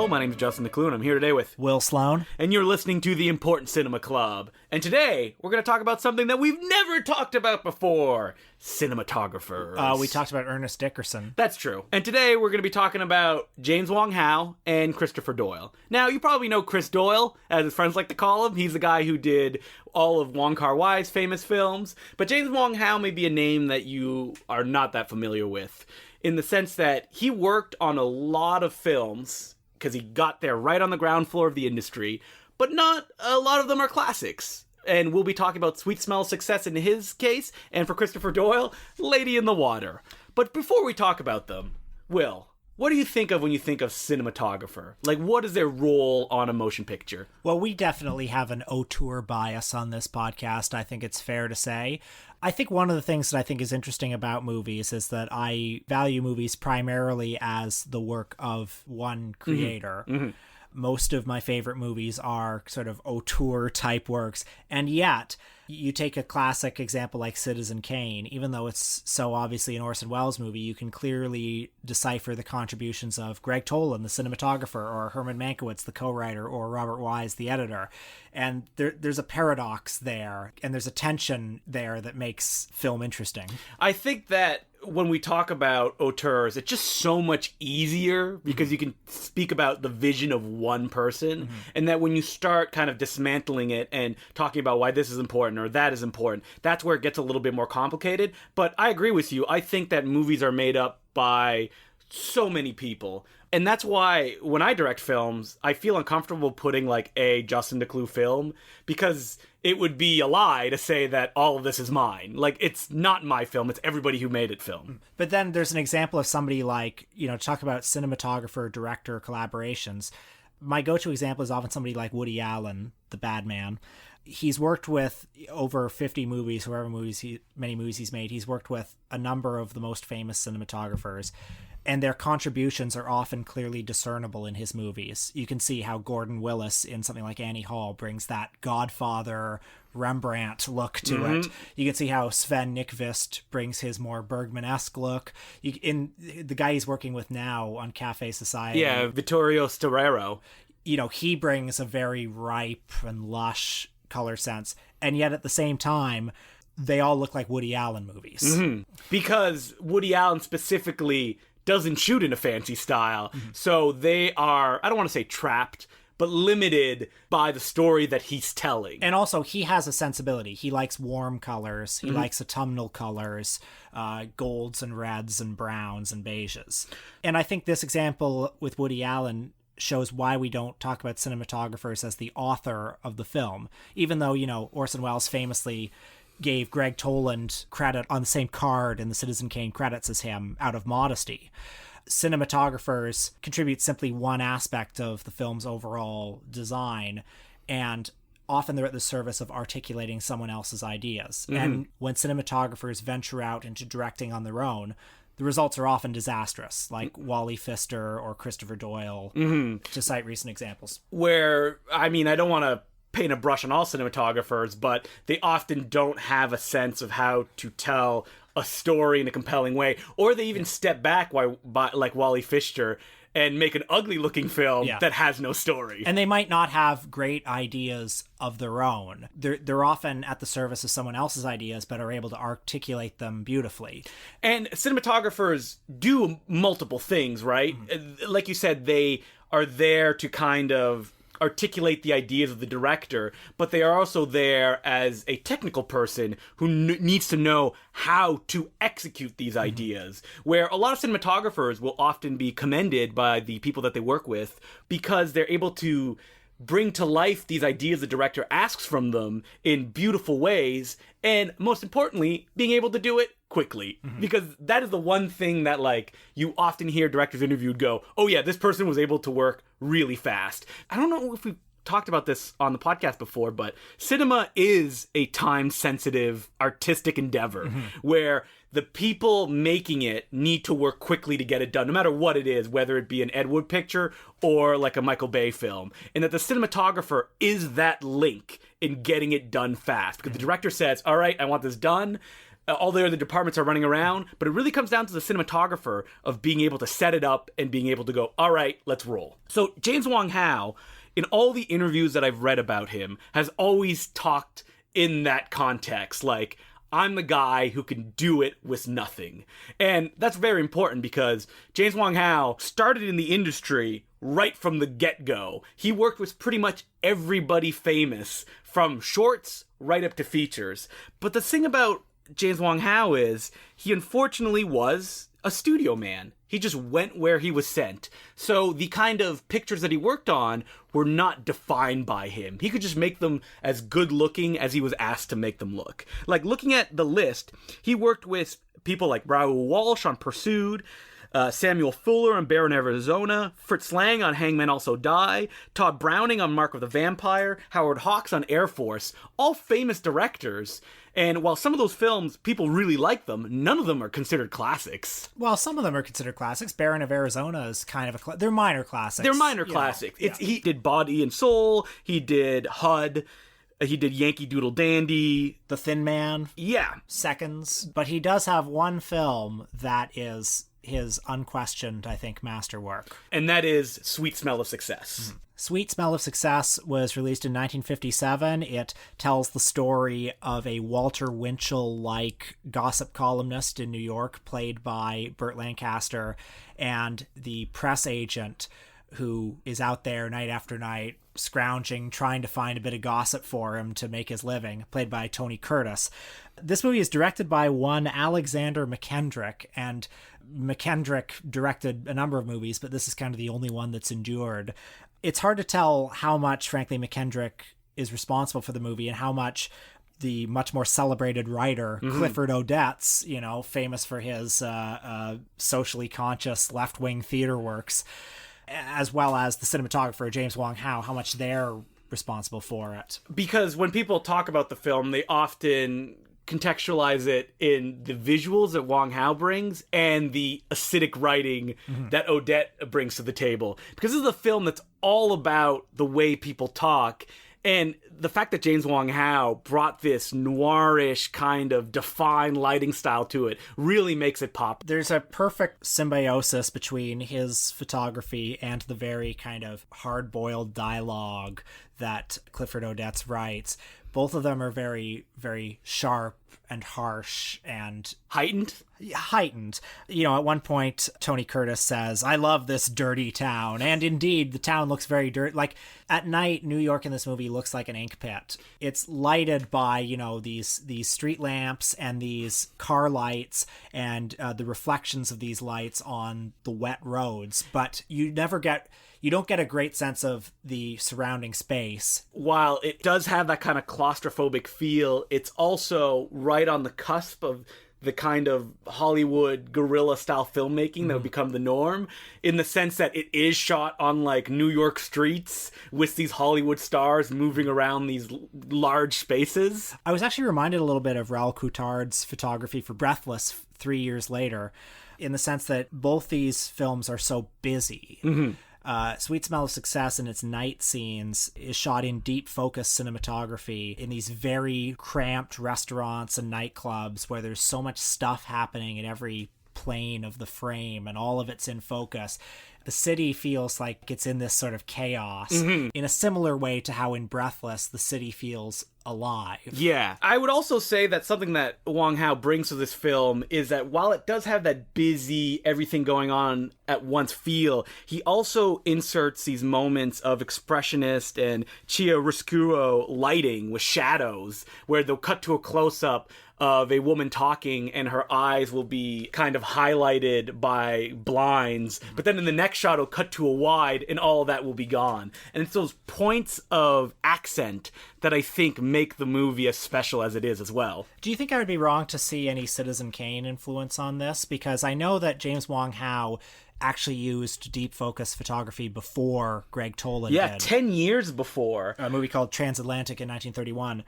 Hello, my name is Justin McClue, and I'm here today with Will Sloan. And you're listening to The Important Cinema Club. And today, we're going to talk about something that we've never talked about before. Cinematographers. We talked about Ernest Dickerson. That's true. And today, we're going to be talking about James Wong Howe and Christopher Doyle. Now, you probably know Chris Doyle, as his friends like to call him. He's the guy who did all of Wong Kar-wai's famous films. But James Wong Howe may be a name that you are not that familiar with, in the sense that he worked on a lot of films because he got there right on the ground floor of the industry, but not a lot of them are classics. And we'll be talking about Sweet Smell of Success in his case, and for Christopher Doyle, Lady in the Water. But before we talk about them, Will, what do you think of when you think of cinematographer? Like, what is their role on a motion picture? Well, we definitely have an auteur bias on this podcast, I think it's fair to say. I think one of the things that I think is interesting about movies is that I value movies primarily as the work of one creator. Mm-hmm. Most of my favorite movies are sort of auteur type works, and yet you take a classic example like Citizen Kane, even though it's so obviously an Orson Welles movie, you can clearly decipher the contributions of Greg Toland, the cinematographer, or Herman Mankiewicz, the co-writer, or Robert Wise, the editor. And there's a paradox there, and there's a tension there that makes film interesting. I think that when we talk about auteurs, it's just so much easier because you can speak about the vision of one person, and that when you start kind of dismantling it and talking about why this is important or that is important, that's where it gets a little bit more complicated. But I agree with you. I think that movies are made up by so many people. And that's why when I direct films, I feel uncomfortable putting like a Justin DeClue film, because it would be a lie to say that all of this is mine. Like, it's not my film, it's everybody who made it film. But then there's an example of somebody like, talk about cinematographer, director collaborations. My go-to example is often somebody like Woody Allen, the bad man. He's worked with over 50 movies, many movies he's made. He's worked with a number of the most famous cinematographers, and their contributions are often clearly discernible in his movies. You can see how Gordon Willis in something like Annie Hall brings that Godfather, Rembrandt look to it. You can see how Sven Nykvist brings his more Bergman-esque look. In the guy he's working with now on Cafe Society. Yeah, Vittorio Storaro. He brings a very ripe and lush color sense, and yet at the same time, they all look like Woody Allen movies. Because Woody Allen specifically doesn't shoot in a fancy style. So they are, I don't want to say trapped, but limited by the story that he's telling. And also, he has a sensibility. He likes warm colors. He likes autumnal colors, golds and reds and browns and beiges. And I think this example with Woody Allen shows why we don't talk about cinematographers as the author of the film. Even though, Orson Welles famously gave Greg Toland credit on the same card in the Citizen Kane credits as him out of modesty. Cinematographers contribute simply one aspect of the film's overall design, and often they're at the service of articulating someone else's ideas. And when cinematographers venture out into directing on their own, the results are often disastrous, like Wally Pfister or Christopher Doyle, to cite recent examples. Where, I don't want to paint a brush on all cinematographers, but they often don't have a sense of how to tell a story in a compelling way, or they even step back like Wally Pfister and make an ugly looking film that has no story. And they might not have great ideas of their own. They're often at the service of someone else's ideas, but are able to articulate them beautifully. And cinematographers do multiple things, right? Like you said, they are there to kind of articulate the ideas of the director, but they are also there as a technical person who needs to know how to execute these ideas, where a lot of cinematographers will often be commended by the people that they work with because they're able to bring to life these ideas the director asks from them in beautiful ways, and most importantly, being able to do it quickly. Because that is the one thing that, like, you often hear directors interviewed go, oh yeah, this person was able to work really fast. I don't know if we've talked about this on the podcast before, but cinema is a time-sensitive artistic endeavor where the people making it need to work quickly to get it done, no matter what it is, whether it be an Ed Wood picture or like a Michael Bay film. And that the cinematographer is that link in getting it done fast. Because the director says, all right, I want this done. all the other departments are running around, but it really comes down to the cinematographer of being able to set it up and being able to go, all right, let's roll. So James Wong Howe, in all the interviews that I've read about him, has always talked in that context, like, I'm the guy who can do it with nothing. And that's very important because James Wong Howe started in the industry right from the get-go. He worked with pretty much everybody famous, from shorts right up to features. But the thing about James Wong Howe is he unfortunately was a studio man. He just went where he was sent. So the kind of pictures that he worked on were not defined by him. He could just make them as good looking as he was asked to make them look. Like, looking at the list, he worked with people like Raoul Walsh on Pursued, Samuel Fuller on Baron Arizona, Fritz Lang on Hangmen Also Die, Todd Browning on Mark of the Vampire, Howard Hawks on Air Force, all famous directors. And while some of those films, people really like them, none of them are considered classics. Well, some of them are considered classics. Baron of Arizona is kind of they're minor classics. They're minor classics. He did Body and Soul, he did HUD, he did Yankee Doodle Dandy. The Thin Man. Yeah. Seconds. But he does have one film that is his unquestioned, I think, masterwork. And that is Sweet Smell of Success. Sweet Smell of Success was released in 1957. It tells the story of a Walter Winchell-like gossip columnist in New York, played by Burt Lancaster, and the press agent who is out there night after night scrounging, trying to find a bit of gossip for him to make his living, played by Tony Curtis. This movie is directed by one Alexander McKendrick, and McKendrick directed a number of movies, but this is kind of the only one that's endured. It's hard to tell how much, frankly, McKendrick is responsible for the movie and how much the much more celebrated writer, Clifford Odets, famous for his socially conscious left-wing theater works, as well as the cinematographer, James Wong Howe, how much they're responsible for it. Because when people talk about the film, they often contextualize it in the visuals that Wong Howe brings and the acidic writing that Odette brings to the table. Because this is a film that's all about the way people talk, and the fact that James Wong Howe brought this noirish kind of defined lighting style to it really makes it pop. There's a perfect symbiosis between his photography and the very kind of hard-boiled dialogue that Clifford Odets writes. Both of them are very, very sharp and harsh and heightened. At one point, Tony Curtis says, "I love this dirty town." And indeed, the town looks very dirty. Like, at night, New York in this movie looks like an ink pit. It's lighted by, these street lamps and these car lights and the reflections of these lights on the wet roads. But you don't get a great sense of the surrounding space. While it does have that kind of claustrophobic feel, it's also right on the cusp of the kind of Hollywood guerrilla style filmmaking that would become the norm, in the sense that it is shot on like New York streets with these Hollywood stars moving around these large spaces. I was actually reminded a little bit of Raoul Coutard's photography for Breathless 3 years later, in the sense that both these films are so busy. Sweet Smell of Success in its night scenes is shot in deep focus cinematography in these very cramped restaurants and nightclubs where there's so much stuff happening in every plane of the frame and all of it's in focus. The city feels like it's in this sort of chaos in a similar way to how in Breathless the city feels alive. Yeah. I would also say that something that Wong Howe brings to this film is that while it does have that busy, everything going on at once feel, he also inserts these moments of expressionist and chiaroscuro lighting with shadows, where they'll cut to a close-up of a woman talking and her eyes will be kind of highlighted by blinds, but then in the next shot it'll cut to a wide and all of that will be gone. And it's those points of accent that I think make the movie as special as it is as well. Do you think I would be wrong to see any Citizen Kane influence on this? Because I know that James Wong Howe actually used deep focus photography before Greg Toland did. 10 years before. A movie called Transatlantic in 1931.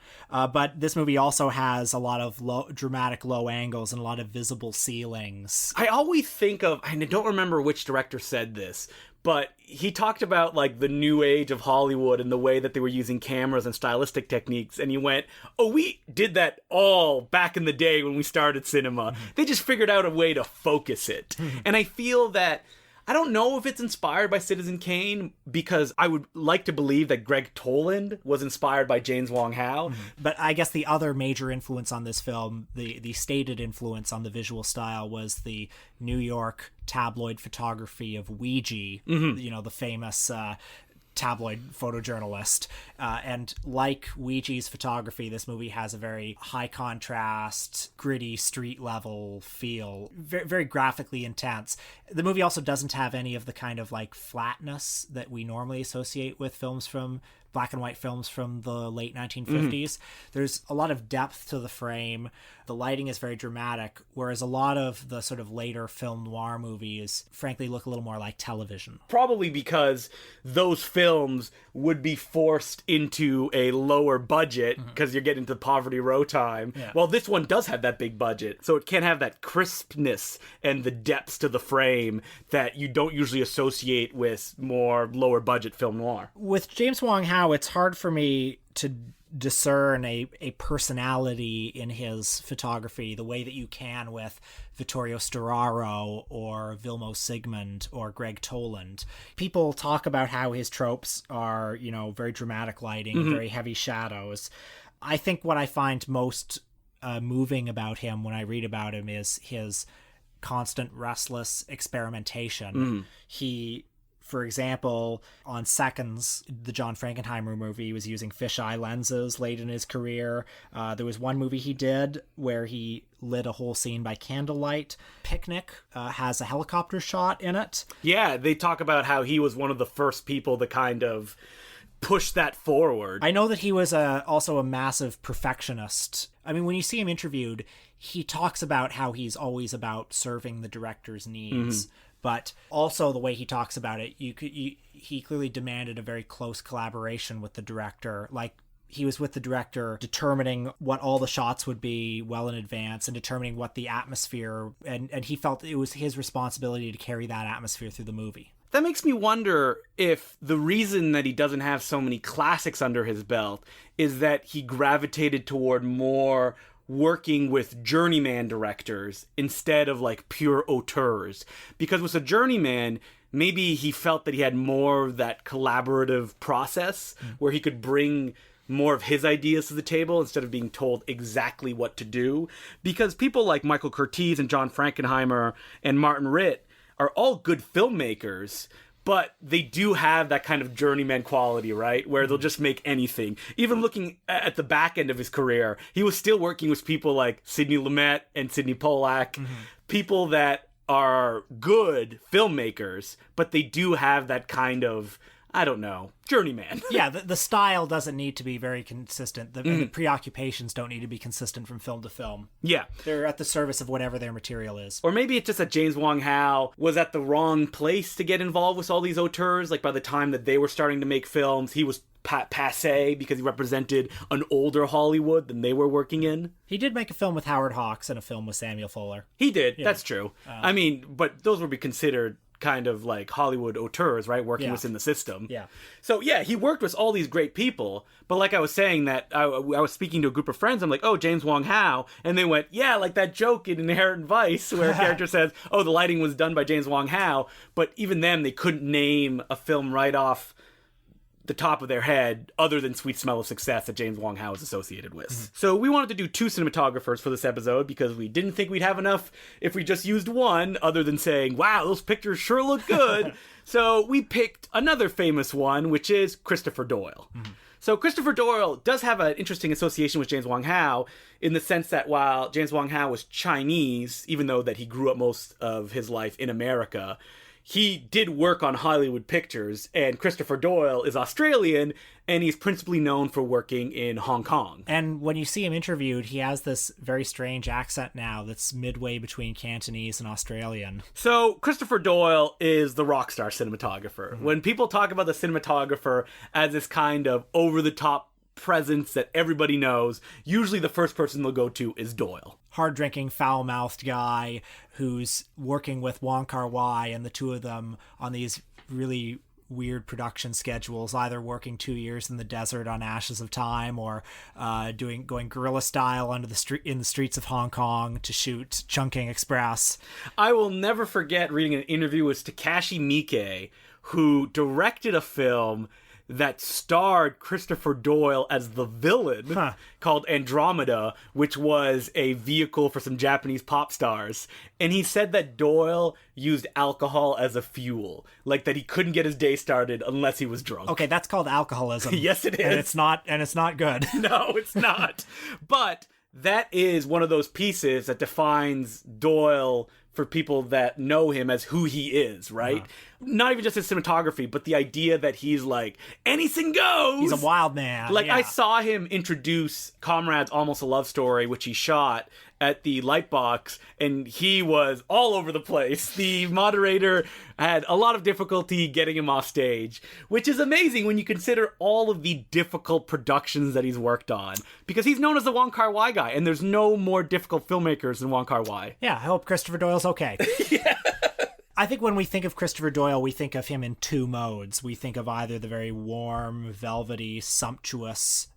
But this movie also has a lot of dramatic low angles and a lot of visible ceilings. I always think of, and I don't remember which director said this, but he talked about like the new age of Hollywood and the way that they were using cameras and stylistic techniques, and he went, oh, we did that all back in the day when we started cinema. They just figured out a way to focus it. And I feel that, I don't know if it's inspired by Citizen Kane, because I would like to believe that Greg Toland was inspired by James Wong Howe. But I guess the other major influence on this film, the stated influence on the visual style, was the New York tabloid photography of Ouija, the famous tabloid photojournalist. And like Ouija's photography, this movie has a very high contrast, gritty, street level feel, very, very graphically intense. The movie also doesn't have any of the kind of like flatness that we normally associate with black and white films from the late 1950s. There's a lot of depth to the frame. The lighting is very dramatic, whereas a lot of the sort of later film noir movies, frankly, look a little more like television. Probably because those films would be forced into a lower budget because you're getting to Poverty Row time. Yeah. Well, this one does have that big budget, so it can't have that crispness and the depths to the frame that you don't usually associate with more lower budget film noir. With James Wong Howe, it's hard for me to discern a personality in his photography the way that you can with Vittorio Storaro or Vilmo Sigmund or Greg Toland. People talk about how his tropes are, very dramatic lighting, very heavy shadows. I think what I find most moving about him when I read about him is his constant restless experimentation. He, for example, on Seconds, the John Frankenheimer movie, he was using fisheye lenses late in his career. There was one movie he did where he lit a whole scene by candlelight. Picnic has a helicopter shot in it. Yeah, they talk about how he was one of the first people to kind of push that forward. I know that he was also a massive perfectionist. I mean, when you see him interviewed, he talks about how he's always about serving the director's needs. But also the way he talks about it, he clearly demanded a very close collaboration with the director. Like, he was with the director determining what all the shots would be well in advance and determining what the atmosphere, and he felt it was his responsibility to carry that atmosphere through the movie. That makes me wonder if the reason that he doesn't have so many classics under his belt is that he gravitated toward more working with journeyman directors instead of like pure auteurs. Because with a journeyman, maybe he felt that he had more of that collaborative process where he could bring more of his ideas to the table instead of being told exactly what to do. Because people like Michael Curtiz and John Frankenheimer and Martin Ritt are all good filmmakers, but they do have that kind of journeyman quality, right? Where they'll just make anything. Even looking at the back end of his career, he was still working with people like Sidney Lumet and Sidney Pollack, people that are good filmmakers, but they do have that kind of, I don't know, journeyman. Yeah, the style doesn't need to be very consistent. The preoccupations don't need to be consistent from film to film. Yeah. They're at the service of whatever their material is. Or maybe it's just that James Wong Howe was at the wrong place to get involved with all these auteurs. Like, by the time that they were starting to make films, he was passé because he represented an older Hollywood than they were working in. He did make a film with Howard Hawks and a film with Samuel Fuller. He did. Yeah. That's true. I mean, but those would be considered kind of like Hollywood auteurs, right? Working within the system. Yeah. So yeah, he worked with all these great people. But like I was saying, that I was speaking to a group of friends. I'm like, oh, James Wong Howe. And they went, yeah, like that joke in Inherent Vice where a character says, oh, the lighting was done by James Wong Howe. But even them, they couldn't name a film right off the top of their head other than Sweet Smell of Success that James Wong Howe is associated with. So we wanted to do 2 cinematographers for this episode because we didn't think we'd have enough if we just used one, other than saying, wow, those pictures sure look good. So we picked another famous one, which is Christopher Doyle. So Christopher Doyle does have an interesting association with James Wong Howe in the sense that while James Wong Howe was Chinese, even though that he grew up most of his life in America, he did work on Hollywood pictures, and Christopher Doyle is Australian, and he's principally known for working in Hong Kong. And when you see him interviewed, he has this very strange accent now that's midway between Cantonese and Australian. So Christopher Doyle is the rock star cinematographer. When people talk about the cinematographer as this kind of over-the-top presence that everybody knows, usually the first person they'll go to is Doyle. Hard-drinking, foul-mouthed guy who's working with Wong Kar-wai, and the two of them on these really weird production schedules, either working 2 years in the desert on Ashes of Time or going guerrilla style in the streets of Hong Kong to shoot Chungking Express. I will never forget reading an interview with Takashi Miike, who directed a film that starred Christopher Doyle as the villain called Andromeda, which was a vehicle for some Japanese pop stars. And he said that Doyle used alcohol as a fuel, like that he couldn't get his day started unless he was drunk. Okay, that's called alcoholism. Yes, it is. And it's not good. No, it's not. But that is one of those pieces that defines Doyle for people that know him as who he is, right? Not even just his cinematography, but the idea that he's like, anything goes! He's a wild man. Like, yeah. I saw him introduce Comrade's Almost a Love Story, which he shot at the Lightbox, and he was all over the place. The moderator had a lot of difficulty getting him off stage, which is amazing when you consider all of the difficult productions that he's worked on, because he's known as the Wong Kar-wai guy, and there's no more difficult filmmakers than Wong Kar-wai. Yeah, I hope Christopher Doyle's okay. Yeah. I think when we think of Christopher Doyle, we think of him in two modes. We think of either the very warm, velvety, sumptuous,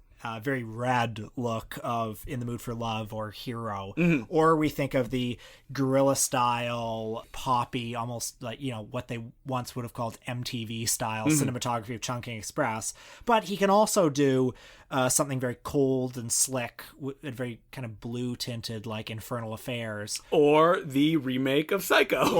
very red look of In the Mood for Love or Hero, or we think of the guerrilla style, poppy, almost like, what they once would have called MTV style cinematography of Chungking Express. But he can also do something very cold and slick, and very kind of blue tinted, like Infernal Affairs, or the remake of Psycho.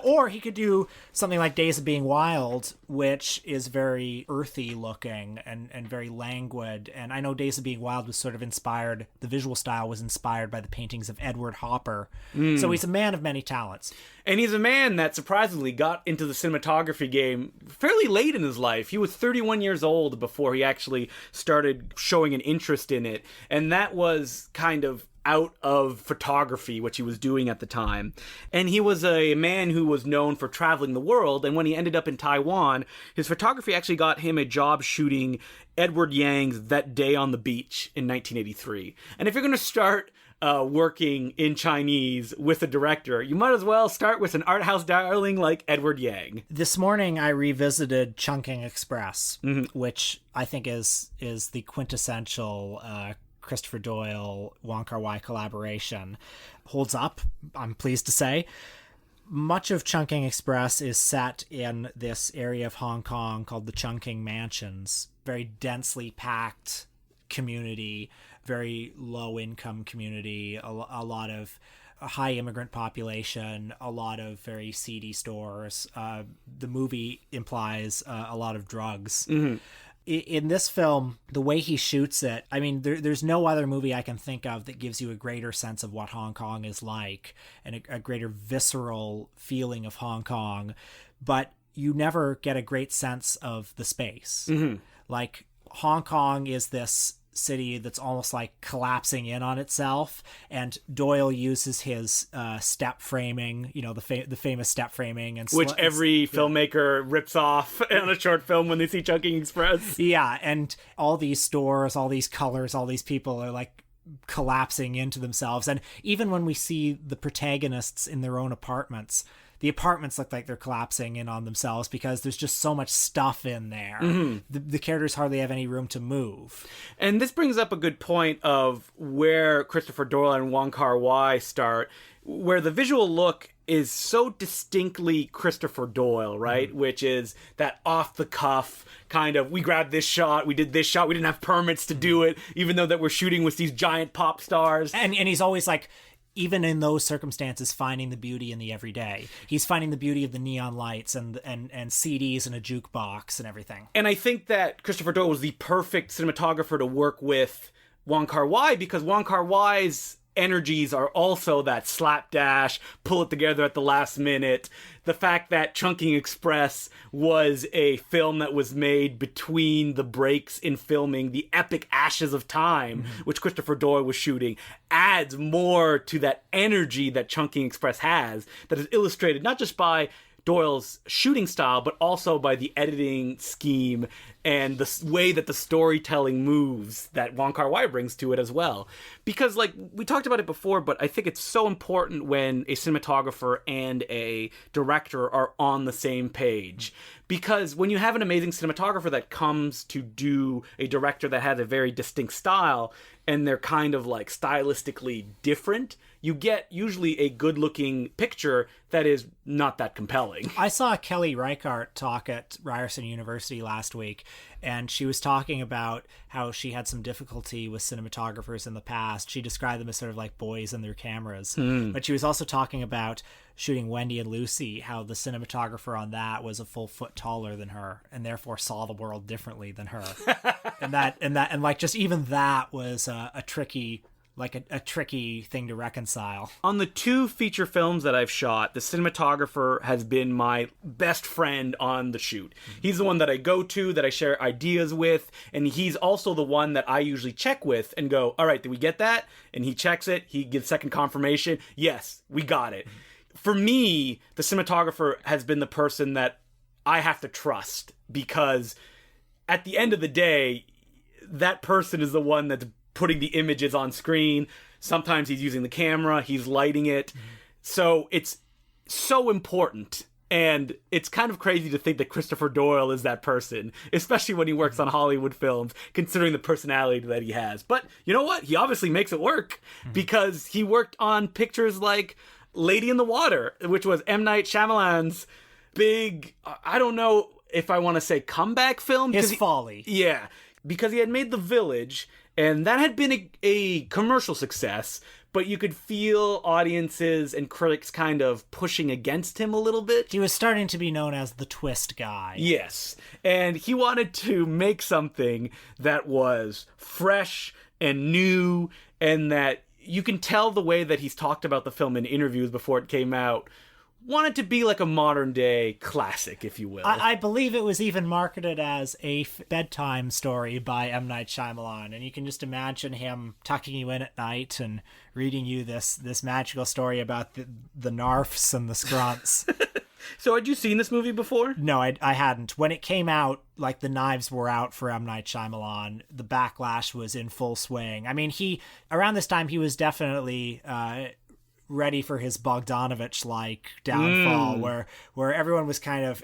Or he could do something like Days of Being Wild, which is very earthy looking and very languid. And I know Days of Being Wild was sort of inspired, the visual style was inspired by the paintings of Edward Hopper. So he's a man of many talents. And he's a man that surprisingly got into the cinematography game fairly late in his life. He was 31 years old before he actually started showing an interest in it. And that was kind of out of photography, which he was doing at the time. And he was a man who was known for traveling the world. And when he ended up in Taiwan, his photography actually got him a job shooting Edward Yang's That Day on the Beach in 1983. And if you're going to start working in Chinese with a director, you might as well start with an art house darling like Edward Yang. This morning I revisited Chungking Express, which I think is the quintessential Christopher Doyle Wong Kar-wai collaboration. Holds up, I'm pleased to say. Much of Chungking Express is set in this area of Hong Kong called the Chungking Mansions. Very densely packed community, very low income community, a lot of a high immigrant population, a lot of very seedy stores. The movie implies a lot of drugs. In this film, the way he shoots it, I mean, there's no other movie I can think of that gives you a greater sense of what Hong Kong is like and a greater visceral feeling of Hong Kong, but you never get a great sense of the space. Like, Hong Kong is this city that's almost like collapsing in on itself, and Doyle uses his step framing, the famous step framing, and which every filmmaker rips off on a short film when they see Chungking Express. Yeah, and all these stores, all these colors, all these people are like collapsing into themselves. And even when we see the protagonists in their own apartments, the apartments look like they're collapsing in on themselves because there's just so much stuff in there. The characters hardly have any room to move. And this brings up a good point of where Christopher Doyle and Wong Kar-wai start, where the visual look is so distinctly Christopher Doyle, right? Which is that off-the-cuff kind of, we grabbed this shot, we did this shot, we didn't have permits to do it, even though that we're shooting with these giant pop stars. And he's always like, even in those circumstances, finding the beauty in the everyday. He's finding the beauty of the neon lights and CDs and a jukebox and everything. And I think that Christopher Doyle was the perfect cinematographer to work with Wong Kar-wai, because Wong Kar-wai's energies are also that slapdash, pull it together at the last minute. The fact that Chungking Express was a film that was made between the breaks in filming the epic Ashes of Time, which Christopher Doyle was shooting, adds more to that energy that Chungking Express has, that is illustrated not just by Doyle's shooting style, but also by the editing scheme and the way that the storytelling moves that Wong Kar-wai brings to it as well. Because, like, we talked about it before, but I think it's so important when a cinematographer and a director are on the same page. Because when you have an amazing cinematographer that comes to do a director that has a very distinct style, and they're kind of, like, stylistically different, you get usually a good-looking picture that is not that compelling. I saw Kelly Reichardt talk at Ryerson University last week, and she was talking about how she had some difficulty with cinematographers in the past. She described them as sort of like boys and their cameras. But she was also talking about shooting Wendy and Lucy, how the cinematographer on that was a full foot taller than her and therefore saw the world differently than her. and like just even that was a tricky thing to reconcile. On the 2 feature films that I've shot, the cinematographer has been my best friend on the shoot. He's the one that I go to, that I share ideas with, and he's also the one that I usually check with and go, all right, did we get that? And he checks it, he gives second confirmation. Yes, we got it. For me, the cinematographer has been the person that I have to trust, because at the end of the day, that person is the one that's putting the images on screen. Sometimes he's using the camera, he's lighting it. So it's so important. And it's kind of crazy to think that Christopher Doyle is that person, especially when he works on Hollywood films, considering the personality that he has. But you know what? He obviously makes it work, because he worked on pictures like Lady in the Water, which was M. Night Shyamalan's big, I don't know if I want to say comeback film. His folly. Yeah, because he had made The Village, and that had been a commercial success, but you could feel audiences and critics kind of pushing against him a little bit. He was starting to be known as the twist guy. Yes, and he wanted to make something that was fresh and new, and that you can tell the way that he's talked about the film in interviews before it came out, wanted to be like a modern day classic, if you will. I believe it was even marketed as a bedtime story by M. Night Shyamalan, and you can just imagine him tucking you in at night and reading you this magical story about the narfs and the scrunts. So had you seen this movie before? No, I hadn't. When it came out, like, the knives were out for M. Night Shyamalan. The backlash was in full swing. I mean, around this time, he was definitely ready for his Bogdanovich-like downfall, where everyone was kind of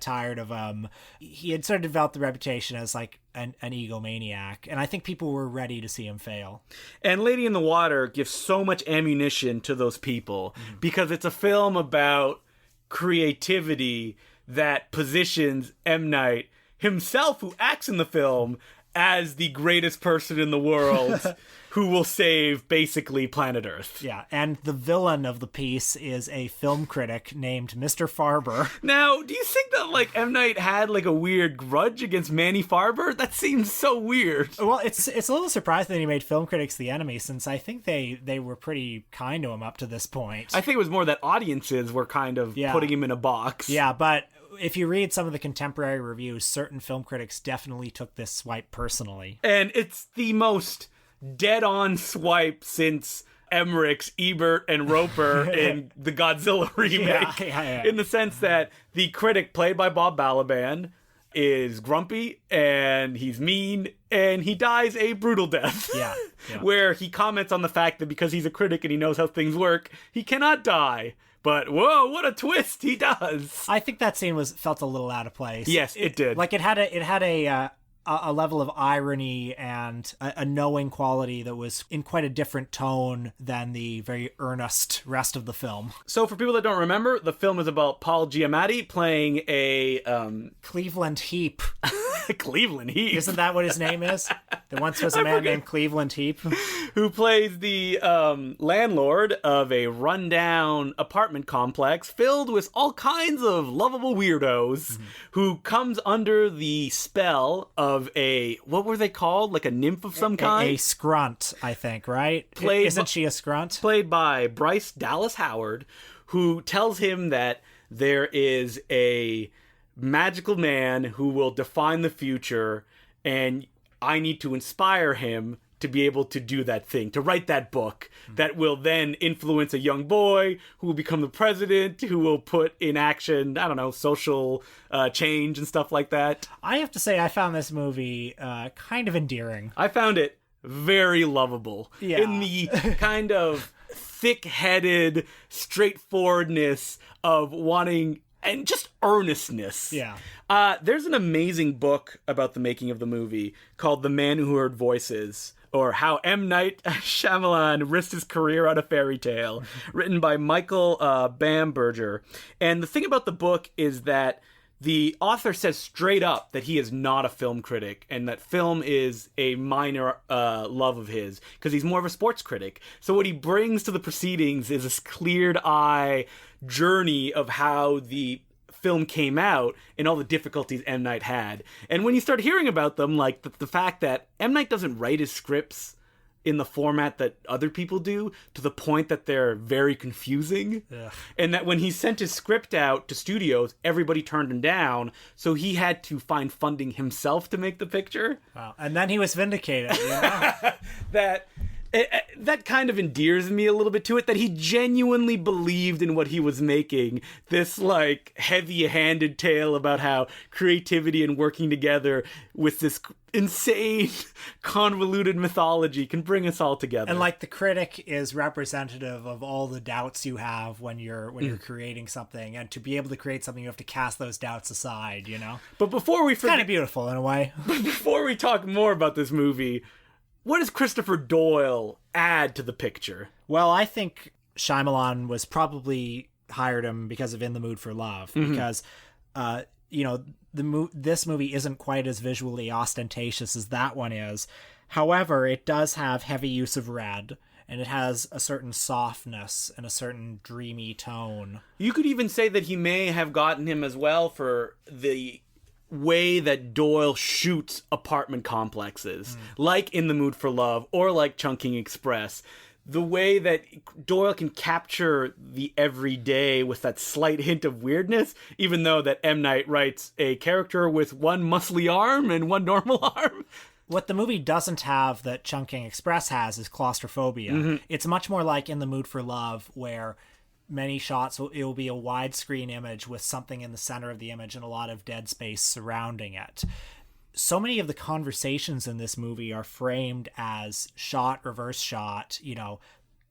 tired of him. He had sort of developed the reputation as like an egomaniac, and I think people were ready to see him fail. And Lady in the Water gives so much ammunition to those people, because it's a film about creativity that positions M. Night himself, who acts in the film, as the greatest person in the world who will save basically planet Earth. Yeah, and the villain of the piece is a film critic named Mr. Farber. Now, do you think that, like, M. Night had, like, a weird grudge against Manny Farber? That seems so weird. Well, it's a little surprising that he made film critics the enemy, since I think they were pretty kind to him up to this point. I think it was more that audiences were kind of putting him in a box. Yeah, but if you read some of the contemporary reviews, certain film critics definitely took this swipe personally. And it's the most dead-on swipe since Emmerich's Ebert and Roper in the Godzilla remake. Yeah. In the sense that the critic, played by Bob Balaban, is grumpy and he's mean and he dies a brutal death. Yeah. Where he comments on the fact that because he's a critic and he knows how things work, he cannot die. But whoa, what a twist, he does. I think that scene felt a little out of place. Yes, it did. Like it had a level of irony and a knowing quality that was in quite a different tone than the very earnest rest of the film. So for people that don't remember, the film is about Paul Giamatti playing a Cleveland Heap. Cleveland Heap. Isn't that what his name is? There once was a man named Cleveland Heap. Who plays the landlord of a rundown apartment complex filled with all kinds of lovable weirdos who comes under the spell of what were they called? Like a nymph of some kind? A scrunt, I think, right? Isn't she a scrunt? Played by Bryce Dallas Howard, who tells him that there is a magical man who will define the future, and I need to inspire him to be able to do that thing, to write that book that will then influence a young boy who will become the president, who will put in action, I don't know, social change and stuff like that. I have to say, I found this movie kind of endearing. I found it very lovable in the kind of thick-headed straightforwardness of wanting and just earnestness. Yeah. There's an amazing book about the making of the movie called The Man Who Heard Voices, or How M. Night Shyamalan Risked His Career on a Fairy Tale, written by Michael Bamberger. And the thing about the book is that the author says straight up that he is not a film critic and that film is a minor love of his because he's more of a sports critic. So what he brings to the proceedings is this cleared-eye journey of how the film came out and all the difficulties M. Night had. And when you start hearing about them, like the fact that M. Night doesn't write his scripts in the format that other people do, to the point that they're very confusing. Ugh. And that when he sent his script out to studios, everybody turned him down, so he had to find funding himself to make the picture. Wow. And then he was vindicated, you know? That kind of endears me a little bit to it, that he genuinely believed in what he was making. This, like, heavy-handed tale about how creativity and working together with this insane, convoluted mythology can bring us all together. And, like, the critic is representative of all the doubts you have when you're creating something. And to be able to create something, you have to cast those doubts aside, you know? But before we forget... Kind of beautiful, in a way. But before we talk more about this movie... what does Christopher Doyle add to the picture? Well, I think Shyamalan was probably hired him because of In the Mood for Love. Mm-hmm. Because, you know, this movie isn't quite as visually ostentatious as that one is. However, it does have heavy use of red, and it has a certain softness and a certain dreamy tone. You could even say that he may have gotten him as well for the way that Doyle shoots apartment complexes, like In the Mood for Love or like Chungking Express. The way that Doyle can capture the everyday with that slight hint of weirdness, even though that M. Night writes a character with one muscly arm and one normal arm. What the movie doesn't have that Chungking Express has is claustrophobia. Mm-hmm. It's much more like In the Mood for Love, where many shots, it will be a widescreen image with something in the center of the image and a lot of dead space surrounding it. So many of the conversations in this movie are framed as shot, reverse shot. You know,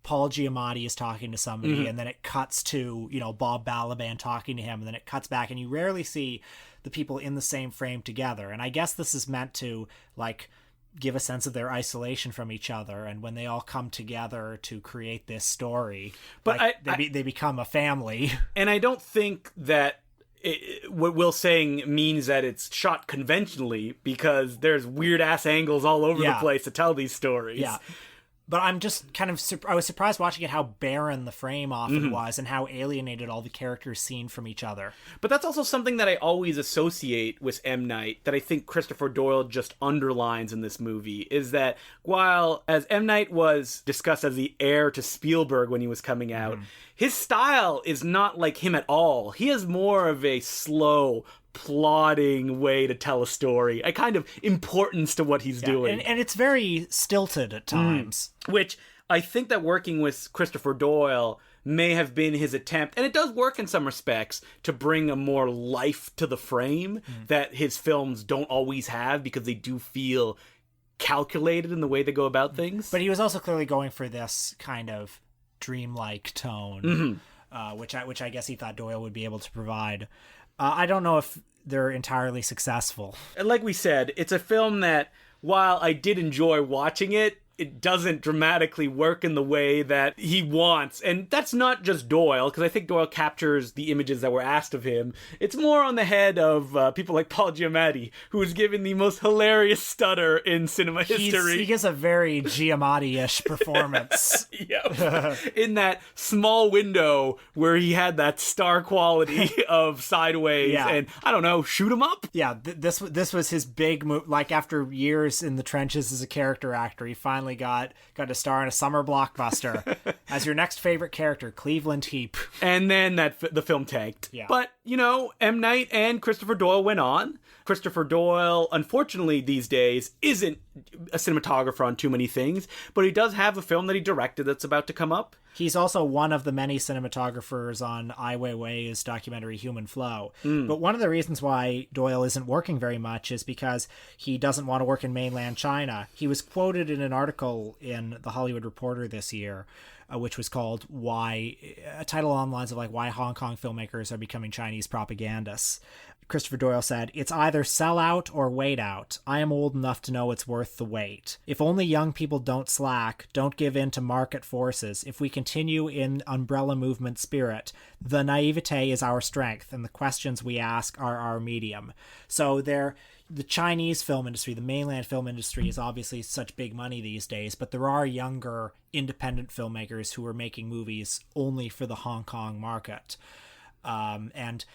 Paul Giamatti is talking to somebody, and then it cuts to, you know, Bob Balaban talking to him, and then it cuts back, and you rarely see the people in the same frame together. And I guess this is meant to, like, give a sense of their isolation from each other, and when they all come together to create this story, but like, they become a family. And I don't think that what Will's saying means that it's shot conventionally, because there's weird ass angles all over the place to tell these stories. Yeah. But I'm just kind of I was surprised watching it how barren the frame often was, and how alienated all the characters seen from each other. But that's also something that I always associate with M. Night, that I think Christopher Doyle just underlines in this movie, is that while as M. Night was discussed as the heir to Spielberg when he was coming out, his style is not like him at all. He has more of a slow, plodding way to tell a story, a kind of importance to what he's doing. And it's very stilted at times. Which I think that working with Christopher Doyle may have been his attempt, and it does work in some respects, to bring a more life to the frame that his films don't always have, because they do feel calculated in the way they go about things. But he was also clearly going for this kind of dreamlike tone, which I guess he thought Doyle would be able to provide. I don't know if they're entirely successful. And like we said, it's a film that, while I did enjoy watching it, it doesn't dramatically work in the way that he wants. And that's not just Doyle, because I think Doyle captures the images that were asked of him. It's more on the head of people like Paul Giamatti, who is given the most hilarious stutter in cinema history. He gives a very Giamatti-ish performance. In that small window where he had that star quality of Sideways and, I don't know, Shoot 'em Up? Yeah, this was his big move. Like, after years in the trenches as a character actor, he finally finally got to star in a summer blockbuster as your next favorite character, Cleveland Heap. And then the film tanked. Yeah. But, M. Night and Christopher Doyle went on. Christopher Doyle, unfortunately, these days, isn't a cinematographer on too many things, but he does have a film that he directed that's about to come up. He's also one of the many cinematographers on Ai Weiwei's documentary Human Flow. But one of the reasons why Doyle isn't working very much is because he doesn't want to work in mainland China. He was quoted in an article in The Hollywood Reporter this year, which was called a title along the lines of why Hong Kong filmmakers are becoming Chinese propagandists. Christopher Doyle said, "It's either sell out or wait out. I am old enough to know it's worth the wait. If only young people don't slack, don't give in to market forces, if we continue in umbrella movement spirit, the naivete is our strength, and the questions we ask are our medium." So the Chinese film industry, the mainland film industry, is obviously such big money these days, but there are younger independent filmmakers who are making movies only for the Hong Kong market. And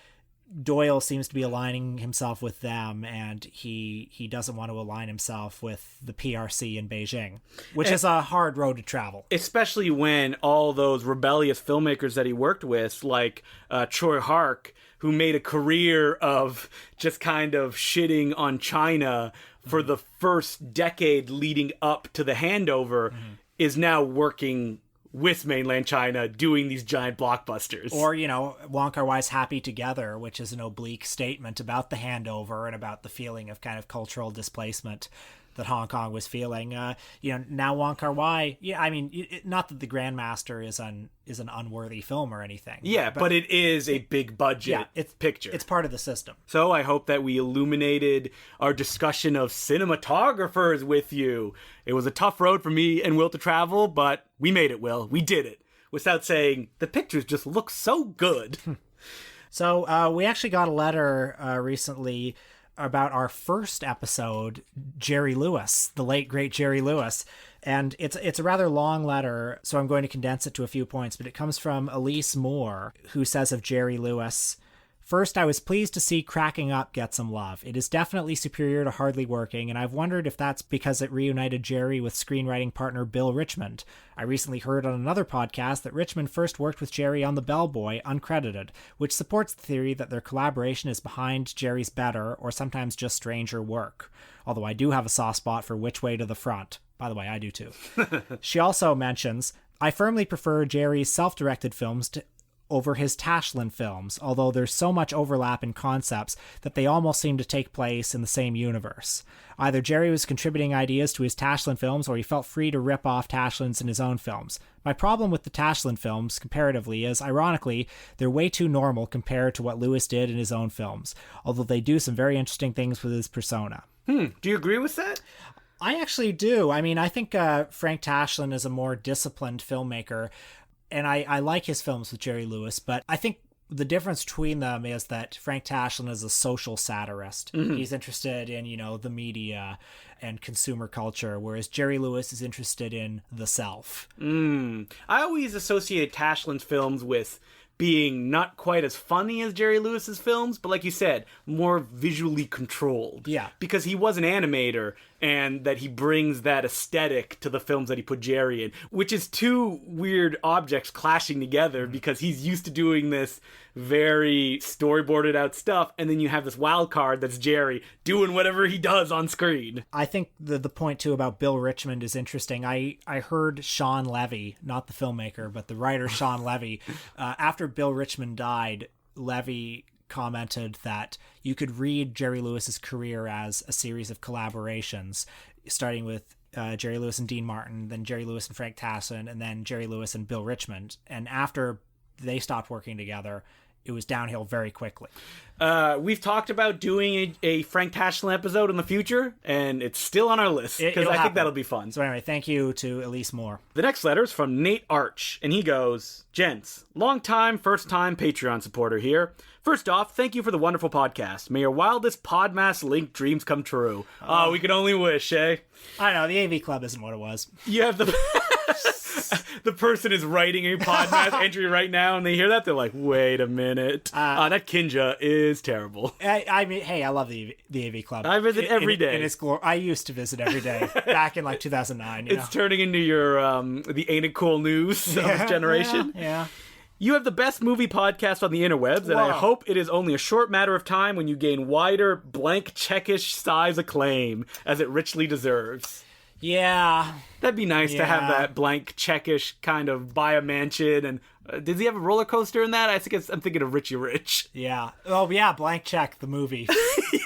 Doyle seems to be aligning himself with them, and he doesn't want to align himself with the PRC in Beijing, which is a hard road to travel. Especially when all those rebellious filmmakers that he worked with, like Troy Hark, who made a career of just kind of shitting on China for the first decade leading up to the handover, is now working with mainland China doing these giant blockbusters. Or, Wong Kar-wai's Happy Together, which is an oblique statement about the handover and about the feeling of kind of cultural displacement that Hong Kong was feeling. Now Wong Kar-wai, not that The Grandmaster is an unworthy film or anything. Yeah, but it is a big budget picture. It's part of the system. So I hope that we illuminated our discussion of cinematographers with you. It was a tough road for me and Will to travel, but we made it, Will. We did it. Without saying, the pictures just look so good. So we actually got a letter recently about our first episode, Jerry Lewis, the late, great Jerry Lewis. And it's a rather long letter, so I'm going to condense it to a few points, but it comes from Elise Moore, who says of Jerry Lewis, "First, I was pleased to see Cracking Up get some love. It is definitely superior to Hardly Working, and I've wondered if that's because it reunited Jerry with screenwriting partner Bill Richmond. I recently heard on another podcast that Richmond first worked with Jerry on The Bellboy, uncredited, which supports the theory that their collaboration is behind Jerry's better, or sometimes just stranger work. Although I do have a soft spot for Which Way to the Front. By the way, I do too." She also mentions, "I firmly prefer Jerry's self-directed films over his Tashlin films, although there's so much overlap in concepts that they almost seem to take place in the same universe. Either Jerry was contributing ideas to his Tashlin films, or he felt free to rip off Tashlins in his own films. My problem with the Tashlin films, comparatively, is, ironically, they're way too normal compared to what Lewis did in his own films, although they do some very interesting things with his persona." Do you agree with that? I actually do. I think Frank Tashlin is a more disciplined filmmaker, and I like his films with Jerry Lewis, but I think the difference between them is that Frank Tashlin is a social satirist. He's interested in, the media and consumer culture, whereas Jerry Lewis is interested in the self. I always associate Tashlin's films with being not quite as funny as Jerry Lewis's films, but like you said, more visually controlled. Yeah. Because he was an animator, and that he brings that aesthetic to the films that he put Jerry in, which is two weird objects clashing together because he's used to doing this very storyboarded out stuff, and then you have this wild card that's Jerry doing whatever he does on screen. I think the point too about Bill Richmond is interesting. I heard Sean Levy, not the filmmaker, but the writer Sean Levy, after Bill Richmond died, Levy commented that you could read Jerry Lewis's career as a series of collaborations, starting with Jerry Lewis and Dean Martin, then Jerry Lewis and Frank Tassin, and then Jerry Lewis and Bill Richmond. And after they stopped working together, it was downhill very quickly. We've talked about doing a Frank Tashlin episode in the future, and it's still on our list, because I think that'll be fun. So anyway, thank you to Elise Moore. The next letter is from Nate Arch, and he goes, "Gents, long time, first time Patreon supporter here. First off, thank you for the wonderful podcast. May your wildest Podmas Link dreams come true." We can only wish, eh? I know, the AV Club isn't what it was. You have the... The person is writing a podcast entry right now, and they hear that, they're like, wait a minute. That Kinja is terrible. I mean, hey, I love the AV Club. I visit every day. In its glory. I used to visit every day back in like 2009. It's turning into your the Ain't It Cool news of its generation. Yeah. You have the best movie podcast on the interwebs, and I hope it is only a short matter of time when you gain wider, blank checkish size acclaim, as it richly deserves. Yeah. That'd be nice to have that blank checkish kind of buy a mansion. And does he have a roller coaster in that? I'm thinking of Richie Rich. Yeah. Oh yeah, Blank Check, the movie.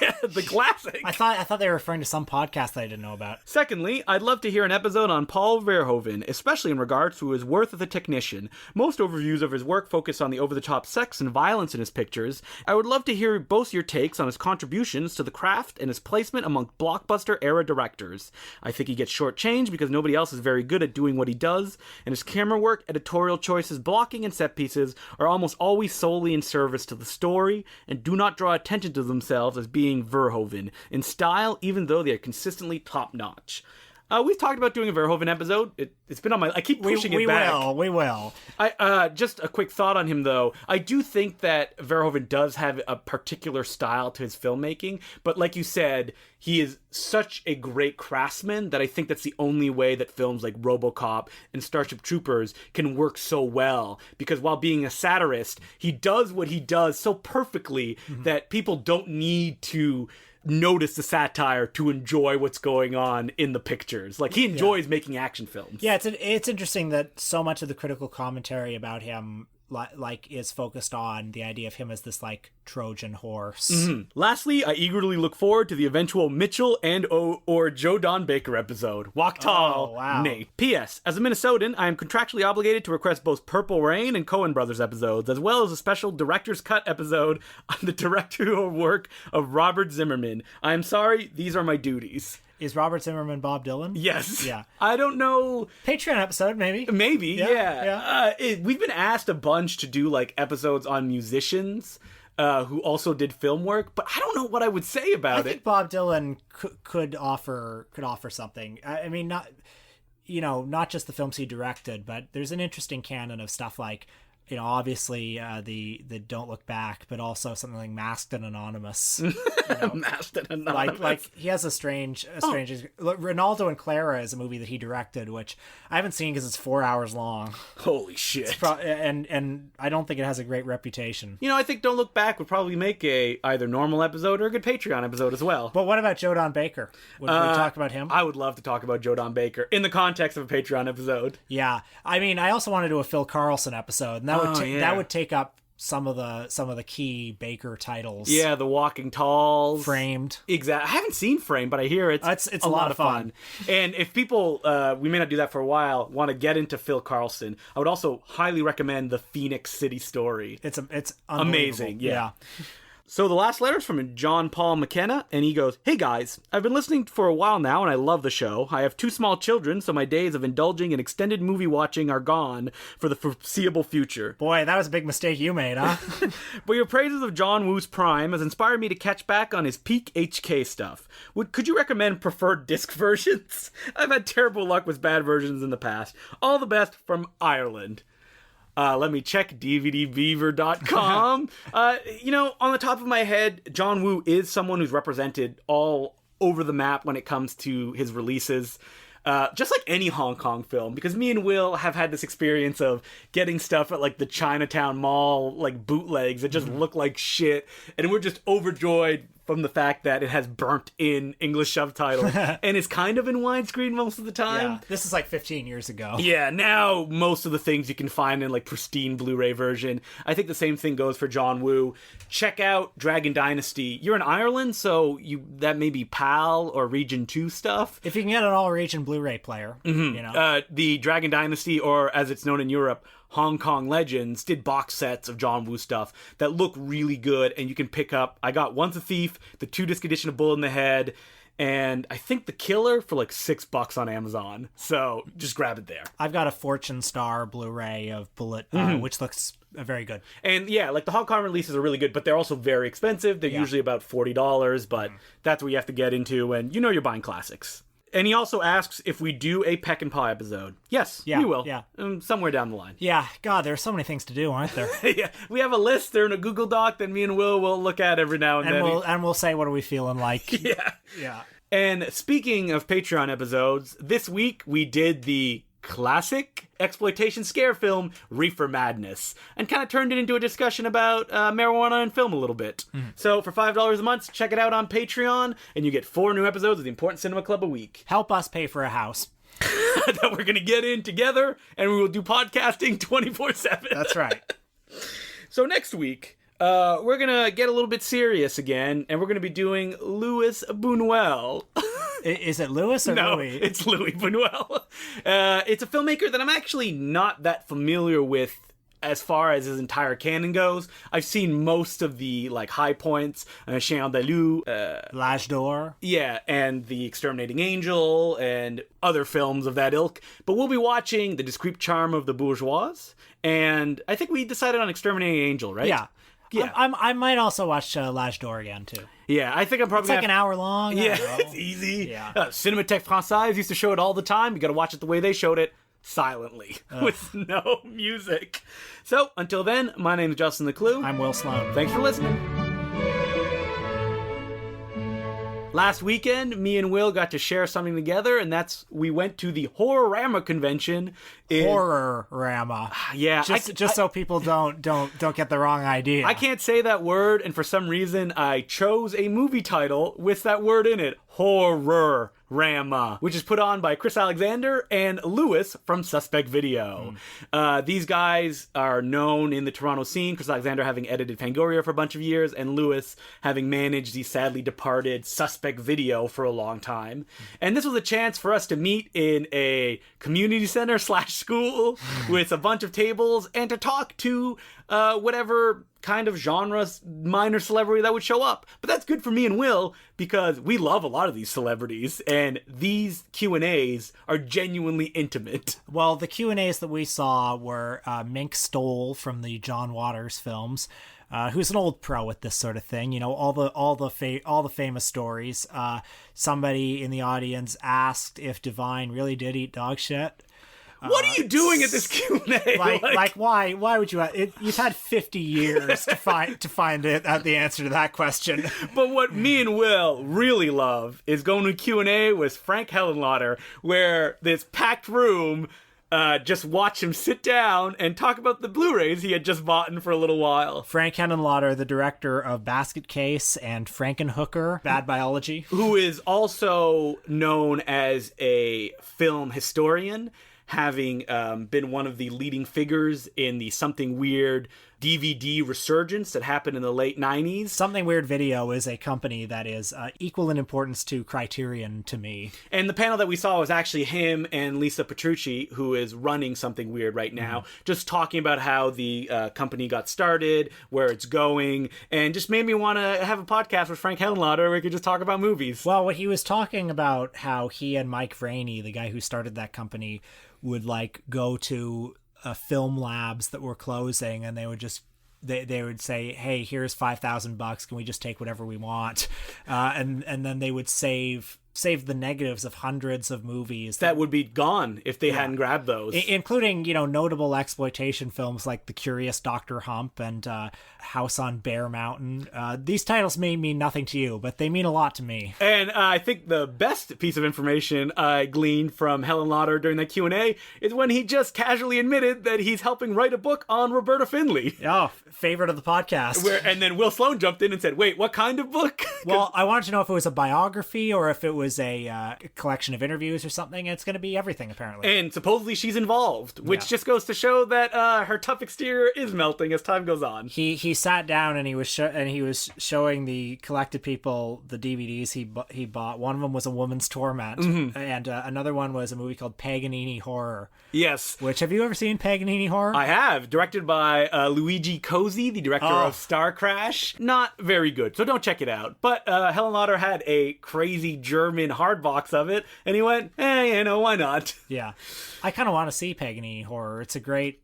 Yeah, the classic. I thought they were referring to some podcast that I didn't know about. Secondly, I'd love to hear an episode on Paul Verhoeven, especially in regards to his worth as a technician. Most overviews of his work focus on the over-the-top sex and violence in his pictures. I would love to hear both your takes on his contributions to the craft and his placement among blockbuster-era directors. I think he gets shortchanged because nobody else is very good at doing what he does, and his camera work, editorial choices, blocking, and set pieces are almost always solely in service to the story and do not draw attention to themselves as being Verhoeven in style, even though they are consistently top-notch. We've talked about doing a Verhoeven episode. It's been on my... I keep pushing it back. We will. Just a quick thought on him, though. I do think that Verhoeven does have a particular style to his filmmaking, but like you said, he is such a great craftsman that I think that's the only way that films like RoboCop and Starship Troopers can work so well, because while being a satirist, he does what he does so perfectly that people don't need to notice the satire to enjoy what's going on in the pictures. Like, he enjoys making action films. Yeah, it's interesting that so much of the critical commentary about him like is focused on the idea of him as this like Trojan horse. Lastly, I eagerly look forward to the eventual Mitchell and or Joe Don Baker episode. Walk tall, Nate. P.S. As a Minnesotan, I am contractually obligated to request both Purple Rain and Coen Brothers episodes, as well as a special director's cut episode on the directorial work of Robert Zimmerman. I am sorry, these are my duties. Is Robert Zimmerman Bob Dylan? Yes. Yeah. I don't know. Patreon episode, maybe. Maybe, yeah. We've been asked a bunch to do, like, episodes on musicians who also did film work, but I don't know what I would say about it. I think Bob Dylan could offer something. I mean, not just the films he directed, but there's an interesting canon of stuff like, obviously the Don't Look Back, but also something like Masked and Anonymous. Masked and Anonymous. Like he has a strange. Ronaldo and Clara is a movie that he directed, which I haven't seen because it's 4 hours long. Holy shit! And I don't think it has a great reputation. I think Don't Look Back would probably make a either normal episode or a good Patreon episode as well. But what about Joe Don Baker? Would we talk about him? I would love to talk about Joe Don Baker in the context of a Patreon episode. Yeah, I mean, I also want to do a Phil Carlson episode, and that would take up some of the key Baker titles. Yeah, The Walking Talls, Framed. Exactly. I haven't seen Framed, but I hear it's a lot of fun. And if people, we may not do that for a while, want to get into Phil Carlson, I would also highly recommend The Phoenix City Story. It's amazing. Yeah. So the last letter is from John Paul McKenna, and he goes, "Hey guys, I've been listening for a while now, and I love the show. I have 2 small children, so my days of indulging in extended movie watching are gone for the foreseeable future." Boy, that was a big mistake you made, huh? But your praises of John Woo's Prime has inspired me to catch back on his peak HK stuff. Could you recommend preferred disc versions? I've had terrible luck with bad versions in the past. All the best from Ireland. Let me check DVDbeaver.com. On the top of my head, John Woo is someone who's represented all over the map when it comes to his releases. Just like any Hong Kong film, because me and Will have had this experience of getting stuff at like the Chinatown Mall, like bootlegs that just look like shit, and we're just overjoyed from the fact that it has burnt in English subtitles and is kind of in widescreen most of the time. Yeah, this is like 15 years ago. Yeah, now most of the things you can find in like pristine Blu-ray version. I think the same thing goes for John Woo. Check out Dragon Dynasty. You're in Ireland, so that may be PAL or Region 2 stuff. If you can get an all-region Blu-ray player, the Dragon Dynasty, or as it's known in Europe, Hong Kong Legends, did box sets of John Woo stuff that look really good, and you can pick up. I got Once a Thief, the 2-disc edition of Bullet in the Head, and I think The Killer for like $6 on Amazon. So just grab it there. I've got a Fortune Star Blu-ray of Bullet, which looks very good. And yeah, like the Hong Kong releases are really good, but they're also very expensive. They're usually about $40, but that's what you have to get into, and you're buying classics. And he also asks if we do a Peck and Paw episode. Yes, Yeah, we will. yeah. Somewhere down the line. Yeah, God, there's so many things to do, aren't there? Yeah, we have a list. They're in a Google Doc that me and Will will look at every now and then. We'll say, what are we feeling like? Yeah. Yeah. And speaking of Patreon episodes, this week we did the classic exploitation scare film Reefer Madness, and kind of turned it into a discussion about marijuana and film a little bit. So for $5 a month, check it out on Patreon, and you get 4 new episodes of the Important Cinema Club a week. Help us pay for a house. That we're going to get in together, and we will do podcasting 24/7. That's right. So next week, we're going to get a little bit serious again, and we're going to be doing Louis Buñuel. Is it Louis or No, Louis? it's Louis Buñuel. It's a filmmaker that I'm actually not that familiar with as far as his entire canon goes. I've seen most of the high points, Chien Andalou, L'Âge d'Or. yeah, and The Exterminating Angel, and other films of that ilk. But we'll be watching The Discreet Charm of the Bourgeoise, and I think we decided on Exterminating Angel, right? Yeah. Yeah. I might also watch L'Âge d'Or again, too. Yeah, I think I'm probably It's like an hour long. Yeah, I don't know. it's easy. Yeah. Cinémathèque Française used to show it all the time. You got to watch it the way they showed it, silently, with no music. So, until then, my name is Justin the Clue. I'm Will Sloan. Thanks for listening. Last weekend, me and Will got to share something together, and we went to the Horrorama convention. Horror-rama. Yeah, Just so people don't get the wrong idea. I can't say that word, and for some reason, I chose a movie title with that word in it. Horror-Rama, which is put on by Chris Alexander and Lewis from Suspect Video. These guys are known in the Toronto scene, Chris Alexander having edited Fangoria for a bunch of years, and Lewis having managed the sadly departed Suspect Video for a long time. And this was a chance for us to meet in a community center / school with a bunch of tables and to talk to whatever kind of genre minor celebrity that would show up. But that's good for me and Will because we love a lot of these celebrities, and these Q&As are genuinely intimate. Well, the Q&As that we saw were Mink Stoll from the John Waters films, who's an old pro at this sort of thing. You know, all the famous stories. Somebody in the audience asked if Divine really did eat dog shit. What are you doing at this Q&A? Why would you? You've had 50 years to find the answer to that question. But what me and Will really love is going to Q&A with Frank Hellenlotter, where this packed room just watch him sit down and talk about the Blu-rays he had just bought for a little while. Frank Hellenlotter, the director of Basket Case and Frankenhooker, Bad Biology, who is also known as a film historian, having been one of the leading figures in the Something Weird DVD resurgence that happened in the late 90s. Something Weird Video is a company that is equal in importance to Criterion to me. And the panel that we saw was actually him and Lisa Petrucci, who is running Something Weird right now, just talking about how the company got started, where it's going, and just made me want to have a podcast with Frank Hellenlotter where we could just talk about movies. Well, what he was talking about how he and Mike Vraney, the guy who started that company, would go to film labs that were closing, and they would just they would say, hey, here's $5,000, can we just take whatever we want, and then they would save the negatives of hundreds of movies that would be gone if they hadn't grabbed those, including notable exploitation films like The Curious Dr. Hump and House on Bear Mountain. These titles may mean nothing to you, but they mean a lot to me. And I think the best piece of information I gleaned from Hellenlotter during that Q&A is when he just casually admitted that he's helping write a book on Roberta Findlay. Oh, favorite of the podcast. And then Will Sloan jumped in and said, wait, what kind of book? Well, I wanted to know if it was a biography or if it was a collection of interviews or something. It's going to be everything, apparently. And supposedly she's involved, which just goes to show that her tough exterior is melting as time goes on. He sat down and he was showing the collected people the DVDs he bought. One of them was A Woman's Torment, and another one was a movie called Paganini Horror. Yes. Which, have you ever seen Paganini Horror? I have. Directed by Luigi Cosi, the director of Star Crash. Not very good, so don't check it out. But Hellenlotter had a crazy German hard box of it, and he went, why not? Yeah. I kind of want to see Paganini Horror. It's a great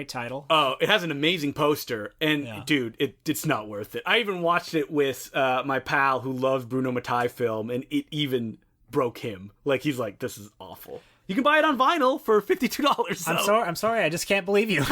title. Oh, it has an amazing poster, and dude, it's not worth it. I even watched it with my pal who loves Bruno Mattei film, and it even broke him. Like, he's like, this is awful. You can buy it on vinyl for $52. So. I'm sorry. I just can't believe you.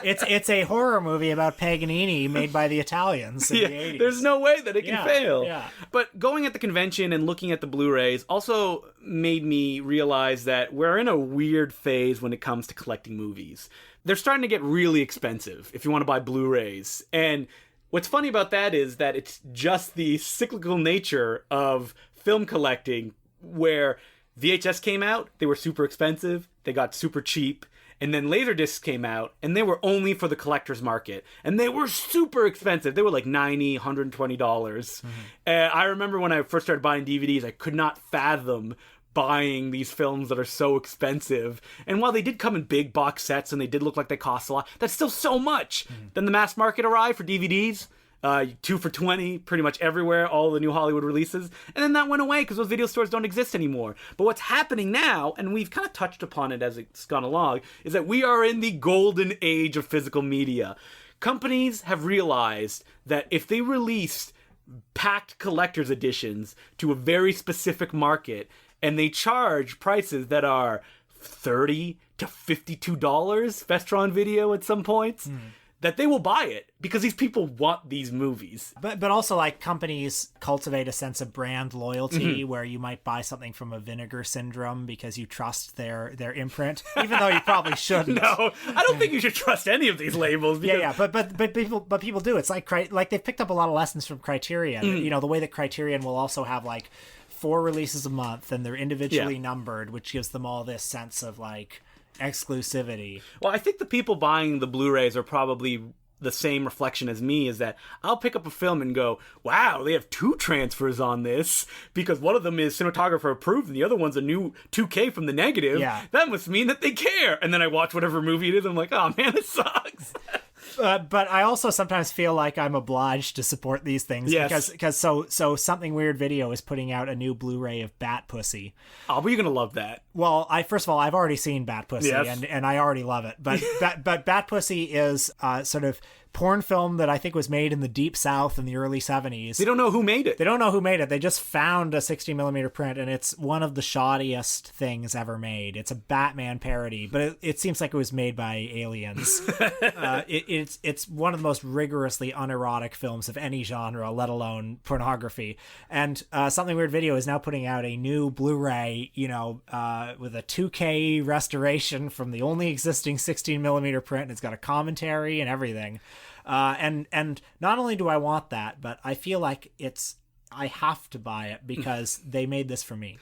It's a horror movie about Paganini made by the Italians in the 80s. There's no way that it can fail. Yeah. But going at the convention and looking at the Blu-rays also made me realize that we're in a weird phase when it comes to collecting movies. They're starting to get really expensive if you want to buy Blu-rays. And what's funny about that is that it's just the cyclical nature of film collecting, where VHS came out, they were super expensive, they got super cheap, and then Laserdiscs came out, and they were only for the collector's market, and they were super expensive. They were like $90, $120. Mm-hmm. I remember when I first started buying DVDs, I could not fathom buying these films that are so expensive. And while they did come in big box sets and they did look like they cost a lot, that's still so much. Mm-hmm. Then the mass market arrived for DVDs. 2 for $20 pretty much everywhere, all the new Hollywood releases, and then that went away because those video stores don't exist anymore. But what's happening now, and we've kind of touched upon it as it's gone along, is that we are in the golden age of physical media. Companies have realized that if they release packed collector's editions to a very specific market, and they charge prices that are $30 to $52 Vestron Video at some points, that they will buy it because these people want these movies. But also, like, companies cultivate a sense of brand loyalty where you might buy something from a Vinegar Syndrome because you trust their imprint, even though you probably shouldn't. No, I don't think you should trust any of these labels. Because... but people do. It's like they've picked up a lot of lessons from Criterion. You know, the way that Criterion will also have like 4 releases a month and they're individually numbered, which gives them all this sense of like exclusivity. Well, I think the people buying the Blu-rays are probably the same reflection as me, is that I'll pick up a film and go, wow, they have 2 transfers on this because one of them is cinematographer approved and the other one's a new 2K from the negative. Yeah. That must mean that they care. And then I watch whatever movie it is and I'm like, oh man, this sucks. But I also sometimes feel like I'm obliged to support these things because so Something Weird Video is putting out a new Blu-ray of Bat Pussy. Oh, but you're gonna love that. Well, first of all, I've already seen Bat Pussy and I already love it. But but Bat Pussy is sort of porn film that I think was made in the Deep South in the early 70s. They don't know who made it. They don't know who made it. They just found a 60mm print, and it's one of the shoddiest things ever made. It's a Batman parody, but it seems like it was made by aliens. It's one of the most rigorously unerotic films of any genre, let alone pornography. And Something Weird Video is now putting out a new Blu-ray, with a 2K restoration from the only existing 16mm print, and it's got a commentary and everything. And not only do I want that, but I feel like I have to buy it because they made this for me.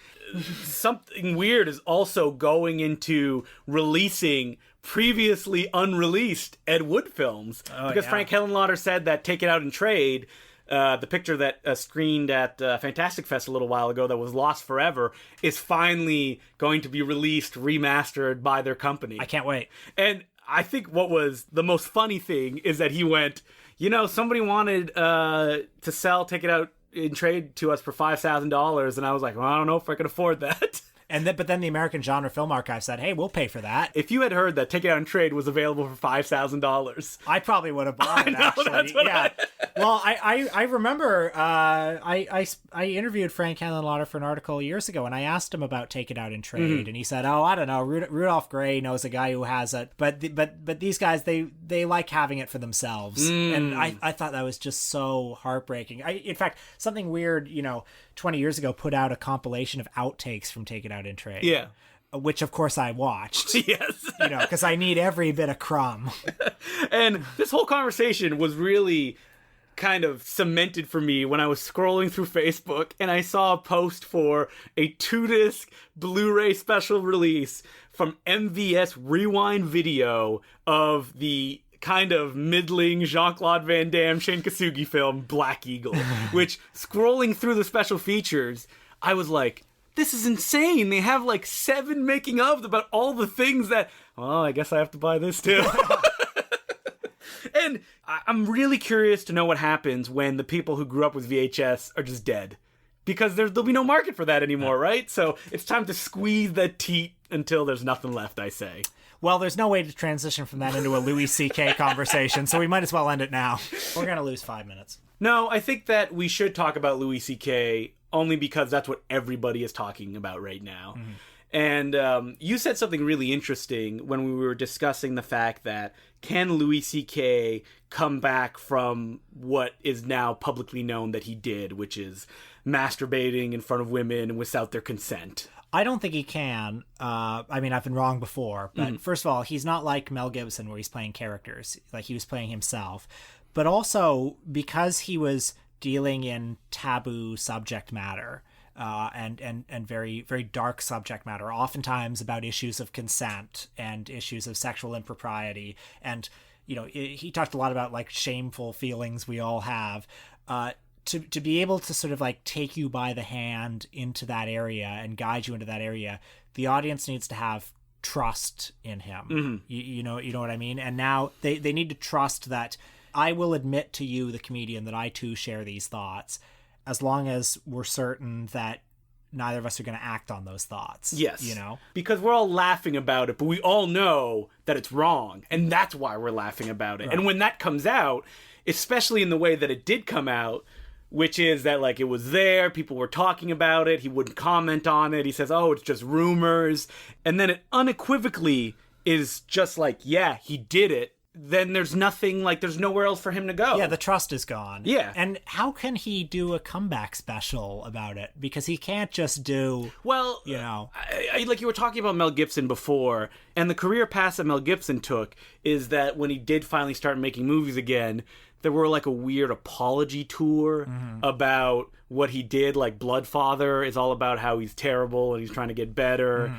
Something Weird is also going into releasing previously unreleased Ed Wood films. Frank Henenlotter said that Take It Out and Trade, the picture that screened at Fantastic Fest a little while ago that was lost forever, is finally going to be released, remastered by their company. I can't wait. And I think what was the most funny thing is that he went, somebody wanted to sell Take It Out in Trade to us for $5,000, and I was like, well, I don't know if I can afford that. But then the American Genre Film Archive said, hey, we'll pay for that. If you had heard that Take It Out in Trade was available for $5,000, I probably would have bought it, actually. That's what Well, I remember I interviewed Frank Henenlotter for an article years ago, and I asked him about Take It Out in Trade, and he said, oh, I don't know, Rudolph Gray knows a guy who has it, but these guys, they like having it for themselves, and I thought that was just so heartbreaking. In fact, Something Weird, 20 years ago put out a compilation of outtakes from Take It Out in Trade. Yeah. Which, of course, I watched. Yes. Because I need every bit of crumb. And this whole conversation was really kind of cemented for me when I was scrolling through Facebook and I saw a post for a 2-disc Blu-ray special release from MVS Rewind Video of the kind of middling Jean-Claude Van Damme Shane Kasugi film Black Eagle, which, scrolling through the special features, I was like, this is insane. They have like 7 making ofs about all the things that, I guess I have to buy this too. And I'm really curious to know what happens when the people who grew up with VHS are just dead. Because there'll be no market for that anymore, right? So it's time to squeeze the teat until there's nothing left, I say. Well, there's no way to transition from that into a Louis C.K. conversation, so we might as well end it now. We're going to lose 5 minutes. No, I think that we should talk about Louis C.K. only because that's what everybody is talking about right now. And you said something really interesting when we were discussing the fact that can Louis C.K. come back from what is now publicly known that he did, which is masturbating in front of women without their consent? I don't think he can. I mean, I've been wrong before, but first of all, he's not like Mel Gibson where he's playing characters. Like, he was playing himself. But also, because he was dealing in taboo subject matter, and very, very dark subject matter, oftentimes about issues of consent and issues of sexual impropriety. And, you know, he talked a lot about, like, shameful feelings we all have. To be able to sort of, like, take you by the hand into that area and guide you into that area, the audience needs to have trust in him. You know what I mean? And now they need to trust that I will admit to you, the comedian, that I too share these thoughts, as long as we're certain that neither of us are going to act on those thoughts. Yes. You know? Because we're all laughing about it, but we all know that it's wrong. And that's why we're laughing about it. Right. And when that comes out, especially in the way that it did come out, which is that, like, it was there, people were talking about it, he wouldn't comment on it, he says, oh, it's just rumors. And then it unequivocally is just like, yeah, he did it. Then there's nothing, like, there's nowhere else for him to go. Yeah, the trust is gone. Yeah. And how can he do a comeback special about it? Because he can't just do, well, you know. Like you were talking about Mel Gibson before, and the career path that Mel Gibson took is that when he did finally start making movies again, there were, like, a weird apology tour about what he did. Like, Bloodfather is all about how he's terrible and he's trying to get better.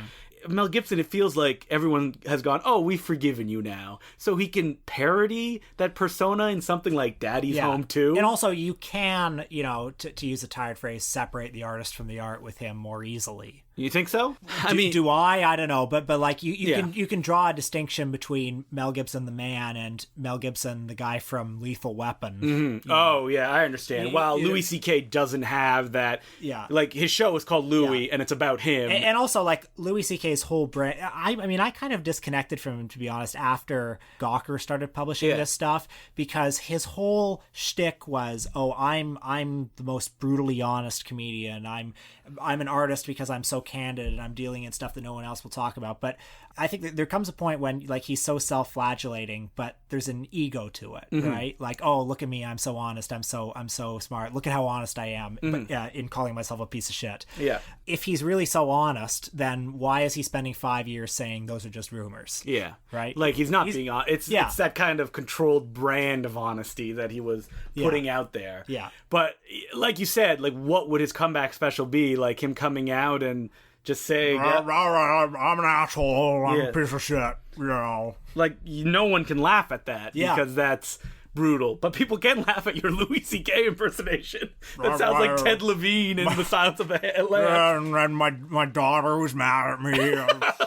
Mel Gibson, it feels like everyone has gone, oh, we've forgiven you now. So he can parody that persona in something like Daddy's Home too. And also you can, you know, to use a tired phrase, separate the artist from the art with him more easily. You think so? Do I don't know, but like you can draw a distinction between Mel Gibson the man and Mel Gibson the guy from Lethal Weapon. Oh yeah, I understand. While Louis C.K. doesn't have that. Yeah, like his show is called Louis, and it's about him. And also, like, Louis C.K.'s whole brand. I mean, I kind of disconnected from him, to be honest, after Gawker started publishing this stuff, because his whole shtick was, oh, I'm the most brutally honest comedian. I'm an artist because I'm so candid and I'm dealing in stuff that no one else will talk about. But I think that there comes a point when, like, he's so self-flagellating, but there's an ego to it, right? Like, oh, look at me, I'm so honest, I'm so smart. Look at how honest I am, but in calling myself a piece of shit. Yeah. If he's really so honest, then why is he spending 5 years saying those are just rumors? Yeah. Right? Like, he's being honest. It's that kind of controlled brand of honesty that he was putting out there. Yeah. But like you said, like, what would his comeback special be? Like, him coming out and just saying, I'm an asshole, I'm a piece of shit, you know. Like, no one can laugh at that because that's brutal. But people can laugh at your Louis C.K. impersonation. That sounds like Ted Levine in The Silence of the Lambs. And my daughter was mad at me.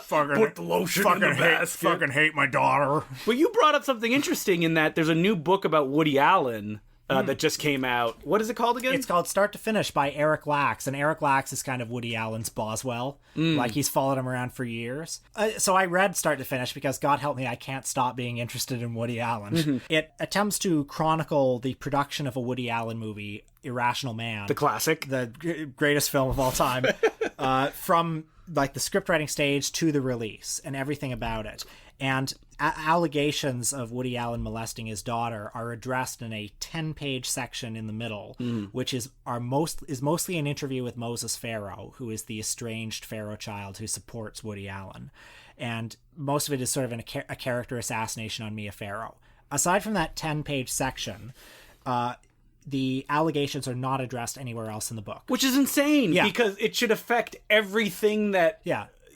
Put the lotion in the basket. Fucking hate my daughter. Well, you brought up something interesting in that there's a new book about Woody Allen that just came out. What is it called again? It's called Start to Finish by Eric Lax. And Eric Lax is kind of Woody Allen's Boswell. Like, he's followed him around for years. So I read Start to Finish because, God help me, I can't stop being interested in Woody Allen. It attempts to chronicle the production of a Woody Allen movie, Irrational Man. The classic. The greatest film of all time. From, like, the script writing stage to the release and everything about it. And allegations of Woody Allen molesting his daughter are addressed in a 10-page section in the middle, which is mostly an interview with Moses Farrow, who is the estranged Farrow child who supports Woody Allen. And most of it is sort of a character assassination on Mia Farrow. Aside from that 10-page section, the allegations are not addressed anywhere else in the book. Which is insane, because it should affect everything that...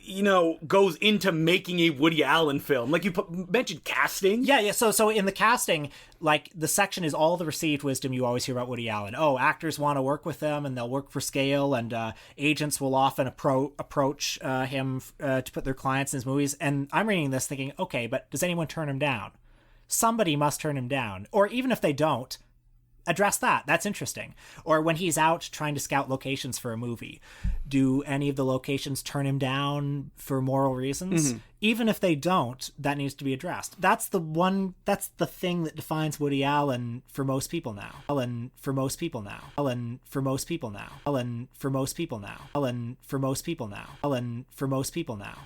you know, goes into making a Woody Allen film. Like, you mentioned casting. Yeah. So in the casting, like, the section is all the received wisdom you always hear about Woody Allen. Oh, actors want to work with them, and they'll work for scale, and agents will often approach him to put their clients in his movies. And I'm reading this thinking, okay, but does anyone turn him down? Somebody must turn him down. Or even if they don't, address that. That's interesting. Or when he's out trying to scout locations for a movie, do any of the locations turn him down for moral reasons? Even if they don't, that needs to be addressed. That's the thing that defines Woody Allen for most people now. Allen for most people now. Allen for most people now. Allen for most people now. Allen for most people now. Allen for most people now.